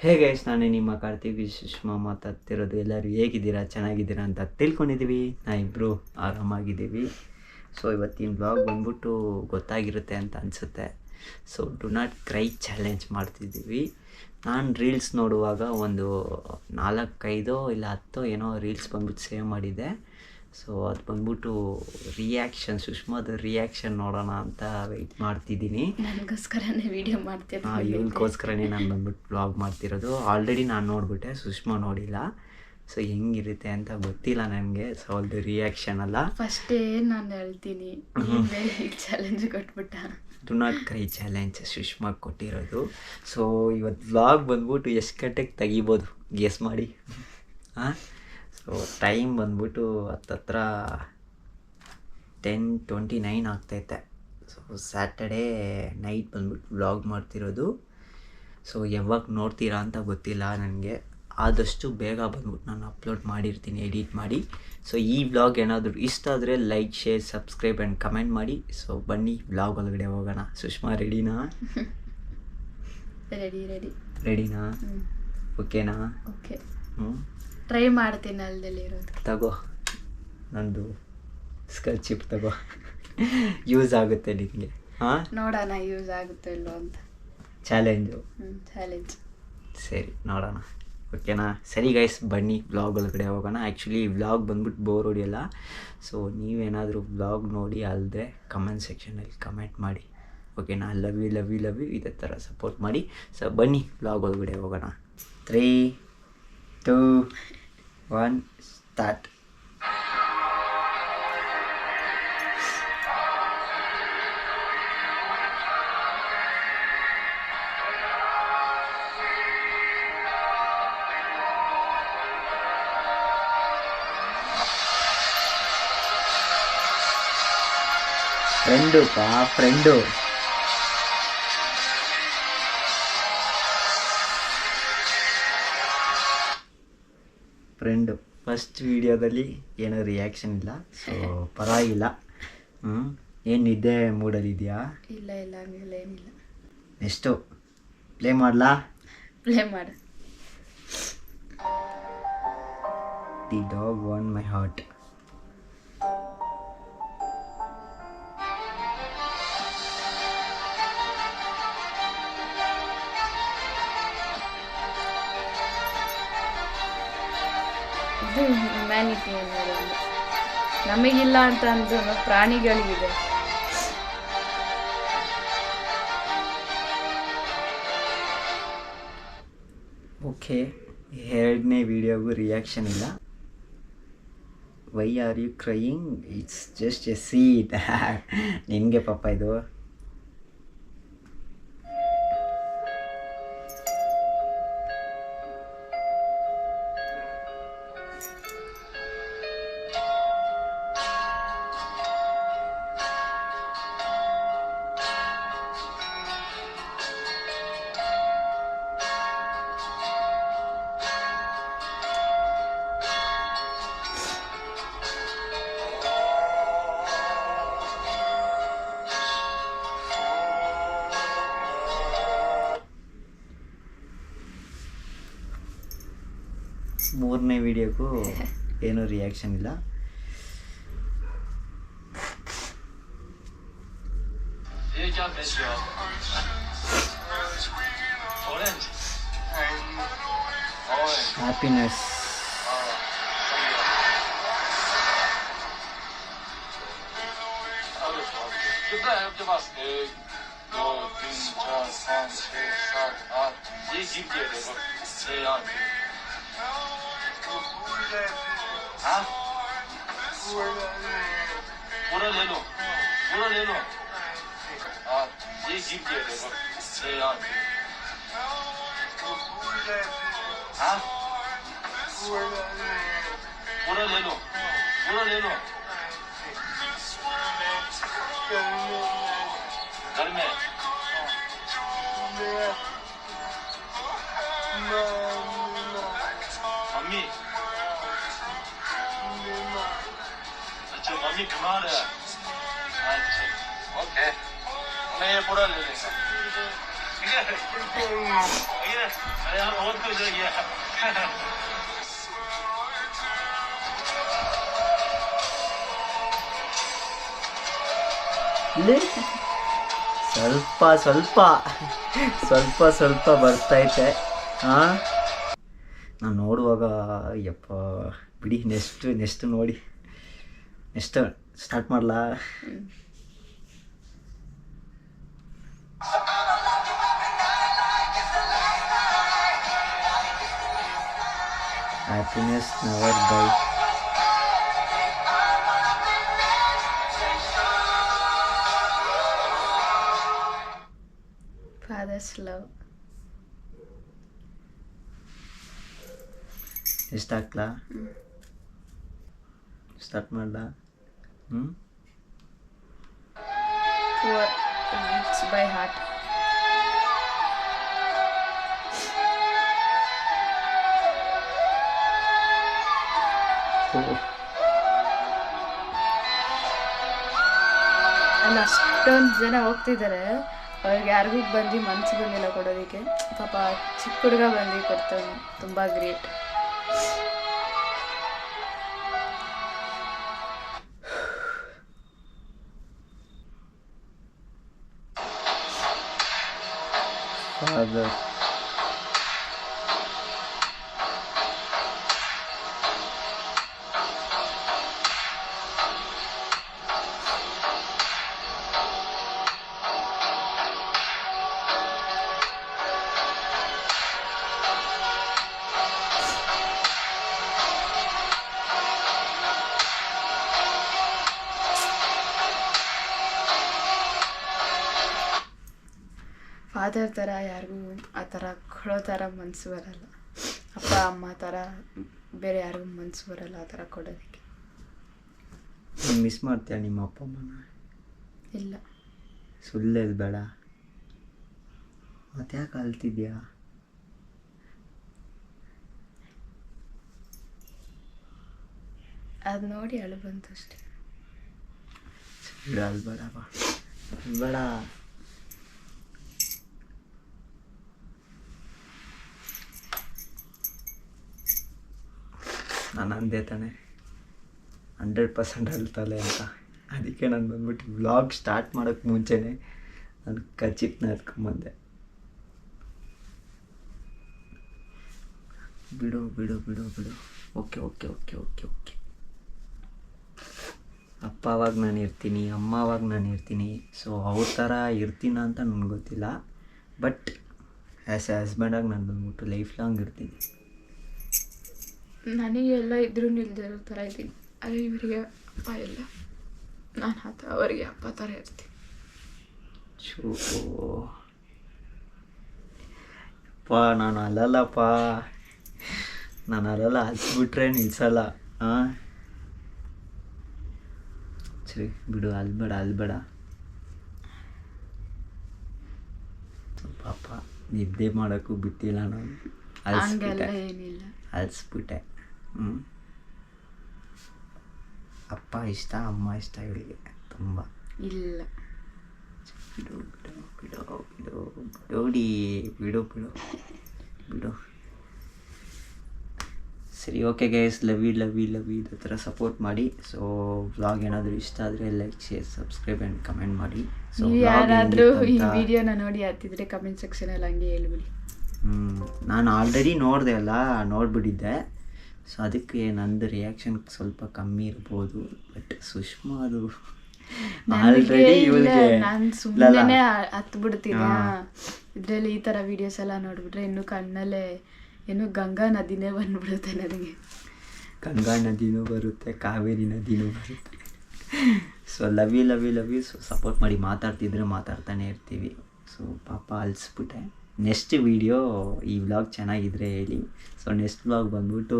Hey guys, ನಾನೇ ನಿಮ್ಮ ಕಾರ್ತಿಕ್ ಸುಷ್ಮಾ ಮಾತಾಡ್ತಿರೋದು. ಎಲ್ಲರೂ ಹೇಗಿದ್ದೀರಾ, ಚೆನ್ನಾಗಿದ್ದೀರಾ ಅಂತ ತಿಳ್ಕೊಂಡಿದ್ದೀವಿ. ಇಬ್ಬರು ಆರಾಮಾಗಿದ್ದೀವಿ. ಸೊ ಇವತ್ತಿನ ಬ್ಲಾಗ್ ಬಂದ್ಬಿಟ್ಟು ಗೊತ್ತಾಗಿರುತ್ತೆ ಅಂತ ಅನಿಸುತ್ತೆ. So do not cry challenge ಮಾಡ್ತಿದ್ದೀವಿ. ನಾನು ರೀಲ್ಸ್ ನೋಡುವಾಗ ಒಂದು 4-5 ಇಲ್ಲ 10 ಏನೋ ರೀಲ್ಸ್ ಬಂದ್ಬಿಟ್ಟು ಸೇವ್ ಮಾಡಿದ್ದೆ. ಸೊ ಅದು ಬಂದ್ಬಿಟ್ಟು ರಿಯಾಕ್ಷನ್, ಸುಷ್ಮಾದ ರಿಯಾಕ್ಷನ್ ನೋಡೋಣ ಅಂತ ವೆಯ್ಟ್ ಮಾಡ್ತಿದ್ದೀನಿ. ನನಗೋಸ್ಕರನೇ ವಿಡಿಯೋ ಮಾಡ್ತಿರೋದು. ಇವಳಿಗೋಸ್ಕರನೇ ನಾನು ಬಂದ್ಬಿಟ್ಟು ವ್ಲಾಗ್ ಮಾಡ್ತಿರೋದು. ಆಲ್ರೆಡಿ ನಾನು ನೋಡಿಬಿಟ್ಟೆ, ಸುಷ್ಮಾ ನೋಡಿಲ್ಲ. ಸೊ ಹೆಂಗಿರುತ್ತೆ ಅಂತ ಗೊತ್ತಿಲ್ಲ ನನಗೆ. ಸೊ ಅದು ರಿಯಾಕ್ಷನ್ ಅಲ್ಲ, ಫಸ್ಟೇ ನಾನು ಹೇಳ್ತೀನಿ, ಚಾಲೆಂಜ್ ಕೊಟ್ಬಿಟ್ಟ. Do not cry challenge Sushma ಕೊಟ್ಟಿರೋದು. ಸೊ ಇವತ್ತು ವ್ಲಾಗ್ ಬಂದ್ಬಿಟ್ಟು ಎಷ್ಟು ಗಂಟೆಗೆ ತೆಗಿಬೋದು ಗೆಸ್ ಮಾಡಿ. ಹಾಂ, ಸೊ ಟೈಮ್ ಬಂದ್ಬಿಟ್ಟು ಹತ್ತತ್ರ 10:29 ಆಗ್ತೈತೆ. ಸೊ ಸ್ಯಾಟರ್ಡೇ ನೈಟ್ ಬಂದ್ಬಿಟ್ಟು ವ್ಲಾಗ್ ಮಾಡ್ತಿರೋದು. ಸೊ ಯಾವಾಗ ನೋಡ್ತೀರಾ ಅಂತ ಗೊತ್ತಿಲ್ಲ ನನಗೆ. ಆದಷ್ಟು ಬೇಗ ಬಂದ್ಬಿಟ್ಟು ನಾನು ಅಪ್ಲೋಡ್ ಮಾಡಿರ್ತೀನಿ, ಎಡಿಟ್ ಮಾಡಿ. ಸೊ ಈ ವ್ಲಾಗ್ ಏನಾದರೂ ಇಷ್ಟ ಆದರೆ like, share, subscribe and comment ಮಾಡಿ. ಸೊ ಬನ್ನಿ ವ್ಲಾಗ್ ಒಳಗಡೆ ಹೋಗೋಣ. ಸುಷ್ಮಾ ರೆಡಿನಾ? ರೆಡಿನಾ? ಓಕೆನಾ? ಓಕೆ, ಟ್ರೈ ಮಾಡ್ತೀನಿ. ಅಲ್ದಲ್ಲಿರೋದು ತಗೋ, ನಂದು ಸ್ಕರ್ಚಿಪ್ ತಗೋ, ಯೂಸ್ ಆಗುತ್ತೆ ನಿನಗೆ. ಹಾಂ, ನೋಡೋಣ ಯೂಸ್ ಆಗುತ್ತೋ ಇಲ್ಲೋ ಅಂತ. ಚಾಲೆಂಜು. ಚಾಲೆಂಜ್ ಸರಿ, ನೋಡೋಣ. ಓಕೆನಾ? ಸರಿ ಗೈಸ್, ಬನ್ನಿ ವ್ಲಾಗ್ ಒಳಗಡೆ ಹೋಗೋಣ. ಆ್ಯಕ್ಚುಲಿ ವ್ಲಾಗ್ ಬಂದ್ಬಿಟ್ಟು ಬೋರ್ ಹೊಡಿಯಲ್ಲ. ಸೊ ನೀವೇನಾದರೂ ವ್ಲಾಗ್ ನೋಡಿ ಅಲ್ಲದೆ ಕಮೆಂಟ್ ಸೆಕ್ಷನಲ್ಲಿ ಕಮೆಂಟ್ ಮಾಡಿ. ಓಕೆನಾ? Love you love you love you, ಇದೇ ಥರ ಸಪೋರ್ಟ್ ಮಾಡಿ. ಸೊ ಬನ್ನಿ ವ್ಲಾಗ್ ಒಳಗಡೆ ಹೋಗೋಣ. 3, 2, 1 ಸ್ಟಾರ್ಟ್. ಫ್ರೆಂಡು ಫಸ್ಟ್ ವೀಡಿಯೋದಲ್ಲಿ ಏನೋ ರಿಯಾಕ್ಷನ್ ಇಲ್ಲ. ಸೊ ಪರವಾಗಿಲ್ಲ. ಏನು ನಿದ್ದೆ ಮೂಡಲ್ಲಿದೆಯಾ? ಇಲ್ಲ ಹಂಗೆಲ್ಲ ಏನಿಲ್ಲ. ನೆಕ್ಸ್ಟು ಪ್ಲೇ ಮಾಡಲಾ? ಪ್ಲೇ ಮಾಡು. The dog won my heart. ಇದು ಹ್ಯುಮ್ಯಾನಿಟಿ ಅನ್ನೋದು ನಮಗಿಲ್ಲ ಅಂತ ಅಂದ್ರೂ ಪ್ರಾಣಿಗಳಿಗಿದೆ. ಓಕೆ, ಎರಡನೇ ವಿಡಿಯೋಗೂ ರಿಯಾಕ್ಷನ್ ಇಲ್ಲ. Why are you crying? It's just a seat. ನಿನಗೆ ಪಾಪ ಇದು. ಮೂರನೇ ವಿಡಿಯೋಗೂ ಏನೂ ರಿಯಾಕ್ಷನ್ ಇಲ್ಲ. ಹ್ಯಾಪಿನೆಸ್. पूरा ले लो ये जीत गया देखो यार पूरा ले लो घर में मम्मी अच्छा मम्मी बीमार है. अच्छा ओके मैं ये पूरा ले लेगा. अरे यार बहुत खुश हो गया ಇಲ್ಲಿ ಸ್ವಲ್ಪ ಸ್ವಲ್ಪ ಸ್ವಲ್ಪ ಸ್ವಲ್ಪ ಬರ್ತೈತೆ ಹಾಂ. ನಾನು ನೋಡುವಾಗ ಯಪ್ಪ ಬಿಡಿ, ನೆಕ್ಸ್ಟ್ ನೋಡಿ, ನೆಕ್ಸ್ಟ್ ಸ್ಟಾರ್ಟ್ ಮಾಡಲಾ? Happiness never die. Father's love. ಎಷ್ಟು ಹಾಕ್ಲಾ? ಸ್ಟಾರ್ಟ್ ಮಾಡ್ಲಾ? Poor, it's by heart. ಅಲ್ಲಿ ಅಷ್ಟೊಂದು ಜನ ಹೋಗ್ತಿದ್ದಾರೆ, ಅವ್ರಿಗೆ ಯಾರಿಗೂ ಬಂದು ಮನ್ಸು ಬಂದಿಲ್ಲ ಕೊಡೋದಕ್ಕೆ. ಪಾಪ ಚಿಕ್ಕ ಹುಡುಗ ಬಂದು ಕೊಡ್ತಾನೆ, ತುಂಬ ಗ್ರೇಟ್. Father. ಫಾದರ್ ಥರ ಯಾರಿಗೂ ಆ ಥರ ಕೊಡೋ ಥರ ಮನಸ್ಸು ಬರಲ್ಲ. ಅಪ್ಪ ಅಮ್ಮ ಥರ ಬೇರೆ ಯಾರಿಗೂ ಮನಸ್ಸು ಬರಲ್ಲ ಆ ಥರ ಕೊಡೋದಕ್ಕೆ. ಮಿಸ್ ಮಾಡ್ತೀಯ ನಿಮ್ಮ ಅಪ್ಪ ಅಮ್ಮನ? ಇಲ್ಲ. ಸುಳ್ಳು ಬೇಡ, ಮತ್ತೆ ಯಾಕೆ ಅಳ್ತಿದ್ಯಾ? ಅದು ನೋಡಿ ಅಳು ಬಂತು ಅಷ್ಟೇ. ಅಳ್ಬೇಡಪ್ಪ, ಅಳ್ಬೇಡ. ನಾನು ಅಂದೆ ತಾನೆ 100% ಅಳ್ತಾಳೆ ಅಂತ. ಅದಕ್ಕೆ ನಾನು ಬಂದ್ಬಿಟ್ಟು ವ್ಲಾಗ್ ಸ್ಟಾರ್ಟ್ ಮಾಡೋಕ್ಕೆ ಮುಂಚೆನೇ ನಾನು ಕಚಿಪ್ನ ಎತ್ಕೊಂಬಂದೆ. ಬಿಡು ಬಿಡು ಬಿಡು ಬಿಡು. Okay okay okay okay okay. ಅಪ್ಪ ಅವಾಗ ನಾನು ಇರ್ತೀನಿ, ಅಮ್ಮ ಅವಾಗ ನಾನು ಇರ್ತೀನಿ. ಸೊ ಅವ್ರ ಥರ ಇರ್ತೀನ ಅಂತ ನನಗೆ ಗೊತ್ತಿಲ್ಲ, ಬಟ್ ಆ್ಯಸ್ ಎ ಹಸ್ಬೆಂಡಾಗಿ ನಾನು ಬಂದ್ಬಿಟ್ಟು ಲೈಫ್ ಲಾಂಗ್ ಇರ್ತೀನಿ. ನನಗೆ ಎಲ್ಲ ಇದ್ರೂ ಇಲ್ದಿರೋ ಥರ ಇದ್ದೀನಿ. ಅದೇ ಇವರಿಗೆ ಅಪ್ಪ ಇಲ್ಲ, ನಾನು ಅವರಿಗೆ ಅಪ್ಪ ಥರ ಇರ್ತೀನಿ. ಅಪ್ಪ ನಾನು ಅಲ್ಲಲ್ಲಪ್ಪ, ನಾನು ಅಲ್ಲಲ್ಲ, ಹಚ್ಬಿಟ್ರೆ ನಿಲ್ಸಲ್ಲ. ಹಾಂ ಸರಿ ಬಿಡು, ಅಲ್ಬೇಡ ಅಲ್ಬೇಡ. ಪಾಪ ನಿದ್ದೆ ಮಾಡೋಕ್ಕೂ ಬಿಟ್ಟಿಲ್ಲ ನಾನು, ಹಂಗೆಲ್ಲ ಏನಿಲ್ಲ, ಅಲ್ಸ್ಬಿಟ್ಟೆ. ಅಪ್ಪ ಇಷ್ಟ, ಅಮ್ಮ ಇಷ್ಟ ಇವಳಿಗೆ ತುಂಬ. ಇಲ್ಲ ಬಿಡು ಬಿಡು ಬಿಡು ಬಿಡು ಬಿಡೋಡಿ, ಬಿಡು ಬಿಡು ಬಿಡು. ಸರಿ ಓಕೆ ಗೈಸ್, ಲವ್ ಯು ಇದೇ ಥರ ಸಪೋರ್ಟ್ ಮಾಡಿ. ಸೊ ವ್ಲಾಗ್ ಏನಾದರೂ ಇಷ್ಟ ಆದರೆ like, share, subscribe and comment ಮಾಡಿ. ಸೊ ನೀವು ಯಾರಾದರೂ ಈ ವಿಡಿಯೋನ ನೋಡಿ ಹತ್ತಿದ್ರೆ ಕಮೆಂಟ್ ಸೆಕ್ಷನಲ್ಲಿ ಹಂಗೆ ಹೇಳ್ಬಿಡಿ. ನಾನು ಆಲ್ರೆಡಿ ನೋಡಿದೆ ಅಲ್ಲ, ನೋಡಿಬಿಟ್ಟಿದ್ದೆ. ಸೊ ಅದಕ್ಕೆ ನಂದು ರಿಯಾಕ್ಷನ್ ಸ್ವಲ್ಪ ಕಮ್ಮಿ ಇರ್ಬೋದು, ಬಟ್ ಸುಷ್ಮಾ ಅದು ಆಲ್ರೆಡಿ ಇವಳಿಗೆ ನಾನು ಸುಮ್ಮನೆ ಹತ್ತು ಬಿಡ್ತೀನಿ. ಇದರಲ್ಲಿ ಈ ಥರ ವಿಡಿಯೋಸ್ ಎಲ್ಲ ನೋಡಿಬಿಟ್ರೆ ಇನ್ನೂ ಕಣ್ಣಲ್ಲೇ ಏನು ಗಂಗಾ ನದಿನೇ ಬಂದ್ಬಿಡುತ್ತೆ ನನಗೆ. ಗಂಗಾ ನದಿನೂ ಬರುತ್ತೆ, ಕಾವೇರಿ ನದಿನೂ ಬರುತ್ತೆ. So love you. So support ಮಾಡಿ, ಮಾತಾಡ್ತಿದ್ರೆ ಮಾತಾಡ್ತಾನೆ ಇರ್ತೀವಿ. ಸೊ ಪಾಪ ಅಲ್ಸ್ಬಿಟ್ಟೆ. ನೆಕ್ಸ್ಟ್ ವೀಡಿಯೋ ಈ ವ್ಲಾಗ್ ಚೆನ್ನಾಗಿದ್ರೆ ಹೇಳಿ. ಸೊ ನೆಕ್ಸ್ಟ್ ವ್ಲಾಗ್ ಬಂದ್ಬಿಟ್ಟು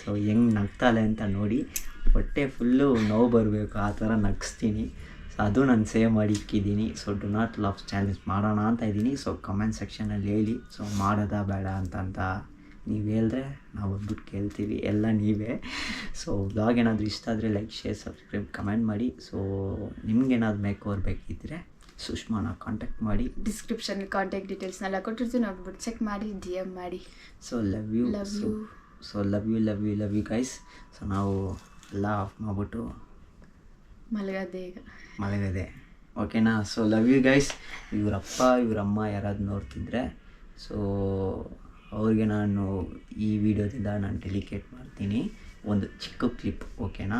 ಸೊ ಹೆಂಗೆ ನಗ್ತಾಳೆ ಅಂತ ನೋಡಿ, ಹೊಟ್ಟೆ ಫುಲ್ಲು ನೋವು ಬರಬೇಕು ಆ ಥರ ನಗಿಸ್ತೀನಿ. ಸೊ ಅದು ನಾನು ಸೇವ್ ಮಾಡಿ ಇಕ್ಕಿದ್ದೀನಿ. So do not love challenge ಮಾಡೋಣ ಅಂತ ಇದ್ದೀನಿ. ಸೊ ಕಮೆಂಟ್ ಸೆಕ್ಷನಲ್ಲಿ ಹೇಳಿ, ಸೊ ಮಾಡೋದಾ ಬೇಡ ಅಂತ ನೀವು ಹೇಳಿದ್ರೆ ನಾವು ಬಂದ್ಬಿಟ್ಟು ಕೇಳ್ತೀವಿ, ಎಲ್ಲ ನೀವೇ. ಸೊ ವ್ಲಾಗ್ ಏನಾದರೂ ಇಷ್ಟ ಆದರೆ ಲೈಕ್, ಶೇರ್, ಸಬ್ಸ್ಕ್ರೈಬ್, ಕಮೆಂಟ್ ಮಾಡಿ. ಸೊ ನಿಮ್ಗೇನಾದ್ರು ಮೇಕ್ ಓವರ್ ಬೇಕಿದ್ದರೆ ಸುಷ್ಮಾನ ಕಾಂಟ್ಯಾಕ್ಟ್ ಮಾಡಿ. ಡಿಸ್ಕ್ರಿಪ್ಷನ್ ಕಾಂಟ್ಯಾಕ್ಟ್ ಡೀಟೇಲ್ಸ್ನೆಲ್ಲ ಕೊಟ್ಟಿರ್ತೀವಿ, ನೋಡ್ಬಿಟ್ಟು ಚೆಕ್ ಮಾಡಿ DM ಮಾಡಿ. So love you guys. So ನಾವು ಎಲ್ಲ ಆಫ್ ಮಾಡಿಬಿಟ್ಟು ಮಲಗದೆ, ಓಕೆನಾ? So love you guys. ಇವರಪ್ಪ ಇವರಮ್ಮ ಯಾರಾದ್ರು ನೋಡ್ತಿದ್ರೆ ಸೊ ಅವ್ರಿಗೆ ನಾನು ಈ ವಿಡಿಯೋದಿಂದ ನಾನು ಡೆಲಿಕೇಟ್ ಮಾಡ್ತೀನಿ ಒಂದು ಚಿಕ್ಕ ಕ್ಲಿಪ್, ಓಕೆನಾ?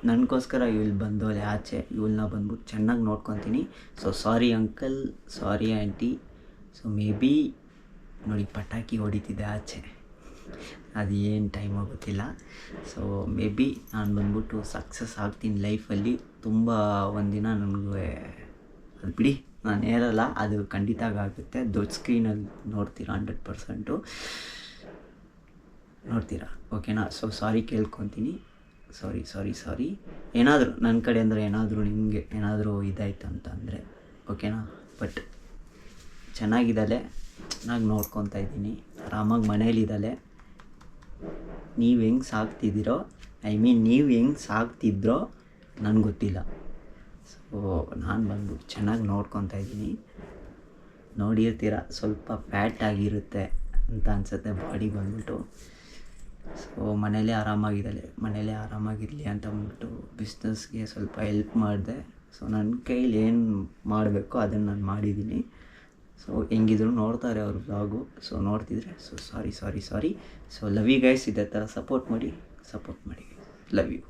ನನಗೋಸ್ಕರ ಇವಳು ಬಂದೋಳೆ ಆಚೆ, ಇವಳನ್ನ ಬಂದ್ಬಿಟ್ಟು ಚೆನ್ನಾಗಿ ನೋಡ್ಕೊತೀನಿ. So sorry uncle, sorry aunty. So maybe ನೋಡಿ ಪಟಾಕಿ ಹೊಡಿತಿದ್ದೆ ಆಚೆ, ಅದು ಏನು ಟೈಮೋ ಗೊತ್ತಿಲ್ಲ. ಸೊ ಮೇ ಬಿ ನಾನು ಬಂದ್ಬಿಟ್ಟು ಸಕ್ಸಸ್ ಆಗ್ತೀನಿ ಲೈಫಲ್ಲಿ. ತುಂಬ ಒಂದಿನ ನನಗೆ ಅದು ಬಿಡಿ, ನಾನು ಹೇಳಲ್ಲ, ಅದು ಖಂಡಿತ ಆಗುತ್ತೆ. ದೊಡ್ಡ ಸ್ಕ್ರೀನಲ್ಲಿ ನೋಡ್ತೀರಾ, 100% ನೋಡ್ತೀರಾ, ಓಕೆನಾ? ಸೊ ಸಾರಿ ಕೇಳ್ಕೊತೀನಿ, ಸಾರಿ. ಏನಾದರೂ ನನ್ನ ಕಡೆ ಅಂದರೆ ಏನಾದರೂ ನಿಮಗೆ ಏನಾದರೂ ಇದಾಯ್ತು ಅಂತ ಅಂದರೆ ಓಕೆನಾ? ಬಟ್ ಚೆನ್ನಾಗಿದ್ದಾಳೆ, ಚೆನ್ನಾಗಿ ನೋಡ್ಕೊತಾ ಇದ್ದೀನಿ, ಆರಾಮಾಗಿ ಮನೇಲಿದ್ದಾಳೆ. ನೀವು ಹೆಂಗೆ ಸಾಕ್ತಿದ್ದೀರೋ, ನೀವು ಹೆಂಗೆ ಸಾಕ್ತಿದ್ರೋ ನನಗೆ ಗೊತ್ತಿಲ್ಲ. ಸೊ ನಾನು ಬಂದ್ಬಿಟ್ಟು ಚೆನ್ನಾಗಿ ನೋಡ್ಕೊತಾ ಇದ್ದೀನಿ. ನೋಡಿರ್ತೀರ, ಸ್ವಲ್ಪ ಫ್ಯಾಟ್ ಆಗಿರುತ್ತೆ ಅಂತ ಅನಿಸುತ್ತೆ ಬಾಡಿ ಬಂದ್ಬಿಟ್ಟು. ಸೊ ಮನೇಲೇ ಆರಾಮಾಗಿರಲಿ ಅಂತ ಅಂದ್ಬಿಟ್ಟು ಬಿಸ್ನೆಸ್ಗೆ ಸ್ವಲ್ಪ ಹೆಲ್ಪ್ ಮಾಡಿದೆ. ಸೊ ನನ್ನ ಕೈಲಿ ಏನು ಮಾಡಬೇಕೋ ಅದನ್ನು ನಾನು ಮಾಡಿದ್ದೀನಿ. ಸೊ ಹೆಂಗಿದ್ರು ನೋಡ್ತಾರೆ ಅವ್ರ ಬ್ಲಾಗು, ಸೊ ನೋಡ್ತಿದ್ರೆ so sorry. So love you guys. ಇದೇ ಥರ ಸಪೋರ್ಟ್ ಮಾಡಿ. Love you.